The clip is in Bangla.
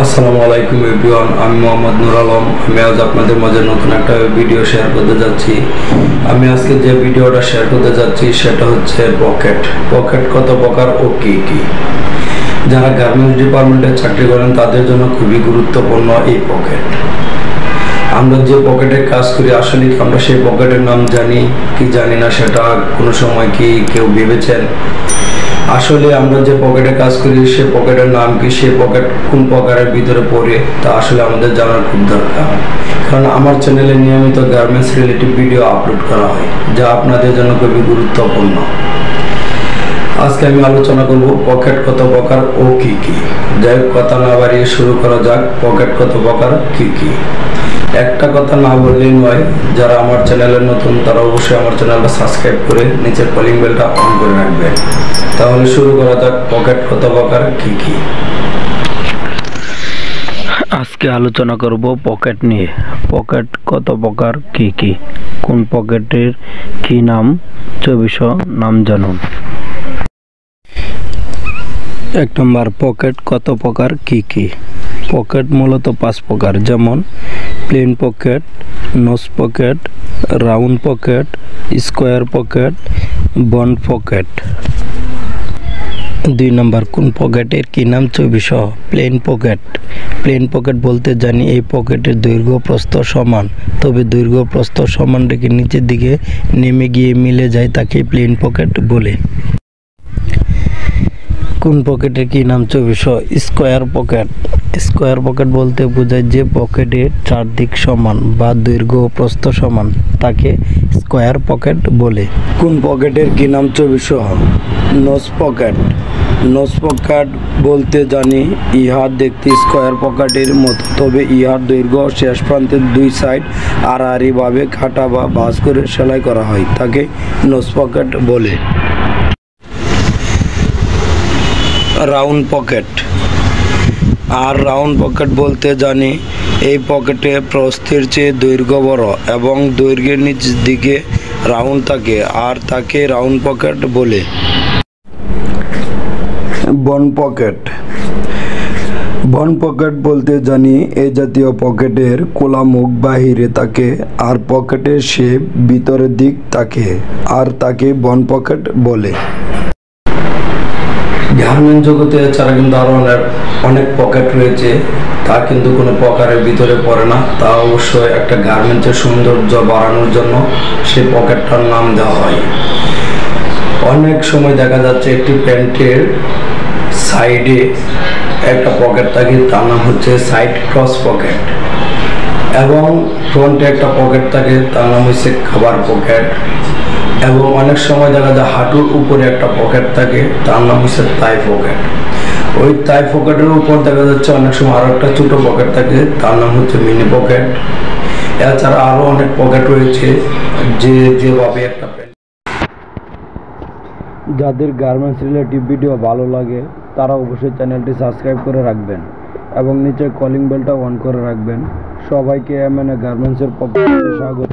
আসসালামু আলাইকুম এভরিওয়ান, আমি মোহাম্মদ নুর আলম। আমি আজ আপনাদের মাঝে নতুন একটা ভিডিও শেয়ার করতে যাচ্ছি। আমি আজকে যে ভিডিওটা শেয়ার করতে যাচ্ছি সেটা হচ্ছে পকেট। পকেট কত প্রকার ও কি কি। যারা গার্মেন্টস ডিপার্টমেন্টে চাকরি করেন তাদের জন্য খুবই গুরুত্বপূর্ণ এই পকেট। আমরা যে পকেটে কাজ করি আসলে কি আমরা সেই পকেটের নাম জানি কি জানি না, সেটা কোনো সময় কি কেউ ভেবেছেন? আসলে আমরা যে পকেটে কাজ করি সে পকেটের নাম কি, সে পকেট কোন প্রকারের ভিতরে পড়ে, তা আসলে আমাদের জানার খুব দরকার। কারণ আমার চ্যানেলে নিয়মিত গার্মেন্টস রিলেটিভ ভিডিও আপলোড করা হয়, যা আপনাদের জন্য খুবই গুরুত্বপূর্ণ। আজকে আমি আলোচনা করব পকেট কত প্রকার ও কি কি। যাই হোক, কথা না বাড়িয়ে শুরু করা যাক। পকেট কত প্রকার কি কি। একটা কথা না বললেই নয়, যারা আমার চ্যানেলে নতুন তারা অবশ্যই আমার চ্যানেলটা সাবস্ক্রাইব করে নিচের কলিং বেলটা অন করে রাখবেন। তাহলে শুরু করা যাক পকেট কত প্রকার কি কি। আজকে আলোচনা করব পকেট নিয়ে। পকেট কত প্রকার কি কি, কোন পকেটের কি নাম, 2400 নাম জানুন। 1 নম্বর, পকেট কত প্রকার কি কি। পকেট মূলত 5 প্রকার, যেমন plain pocket, nose pocket, round pocket, square pocket, bond pocket. 2 নম্বর, কোন পকেটের কি নাম 2400। Plane pocket. প্লেন পকেট বলতে জানি এই পকেটের দৈর্ঘ্য প্রস্থ সমান, তবে দৈর্ঘ্য প্রস্থ সমান রেখে নিচের দিকে নেমে গিয়ে মিলে যায়, তাকে প্লেন পকেট বলে। কোন পকেটের কি নাম 2400। Square pocket. স্কোয়ার পকেট বলতে বোঝায় যে পকেটের চারদিক সমান বা দৈর্ঘ্য ও প্রস্থ সমান, তাকে স্কোয়ার পকেট বলে। কোন পকেটের কি নাম 2400। Nose pocket. নোজ পকেট বলতে জানি ইহা দেখতে স্কোয়ার পকেটের মতো, তবে ইহার দৈর্ঘ্য শেষ প্রান্তের 2 সাইড আড়াআড়িভাবে কাটা বা ভাঁজ করে সেলাই করা হয়, তাকে নোজ পকেট বলে। Round pocket. আর রাউন্ড পকেট বলতে জানি এই পকেটে প্রস্থের চেয়ে দৈর্ঘ্য বড় এবং দৈর্ঘ্যের নিচ দিকে রাউন্ড থাকে, আর তাকে রাউন্ড পকেট বলে। Bond pocket. বন্ড পকেট বলতে জানি এই জাতীয় পকেটের খোলা মুখ বাহিরে থাকে আর পকেটের শেপ ভিতরের দিক থাকে, আর তাকে বন্ড পকেট বলে। গার্মেন্ট জগতে এছাড়া কিন্তু আরো অনেক পকেট রয়েছে, তা কিন্তু কোনো প্রকারের ভিতরে পড়ে না। তা অবশ্যই একটা গার্মেন্টসের সৌন্দর্য বাড়ানোর জন্য সেই পকেটটার নাম দেওয়া হয়। অনেক সময় দেখা যাচ্ছে একটি প্যান্টের সাইডে একটা পকেট থাকে, তার নাম হচ্ছে সাইড ক্রস পকেট, এবং ফ্রন্টে একটা পকেট থাকে, তার নাম হচ্ছে খাবার পকেট, এবং অনেক সময় দেখা যায় হাঁটুর উপরে একটা পকেট থাকে, তার নাম হচ্ছে থাই পকেট। ওই থাই পকেটের উপর দেখা যাচ্ছে অনেক সময় আরো একটা ছোট পকেট থাকে, তার নাম হচ্ছে মিনি পকেট। এছাড়া আরো অনেক পকেট রয়েছে যেভাবে একটা প্যান্ট। যাদের গার্মেন্টস রিলেটিভ ভিডিও ভালো লাগে তারা অবশ্যই চ্যানেলটি সাবস্ক্রাইব করে রাখবেন এবং নিচে কলিং বেলটা অন করে রাখবেন। সবাইকে গার্মেন্টসের পক্ষ থেকে স্বাগত।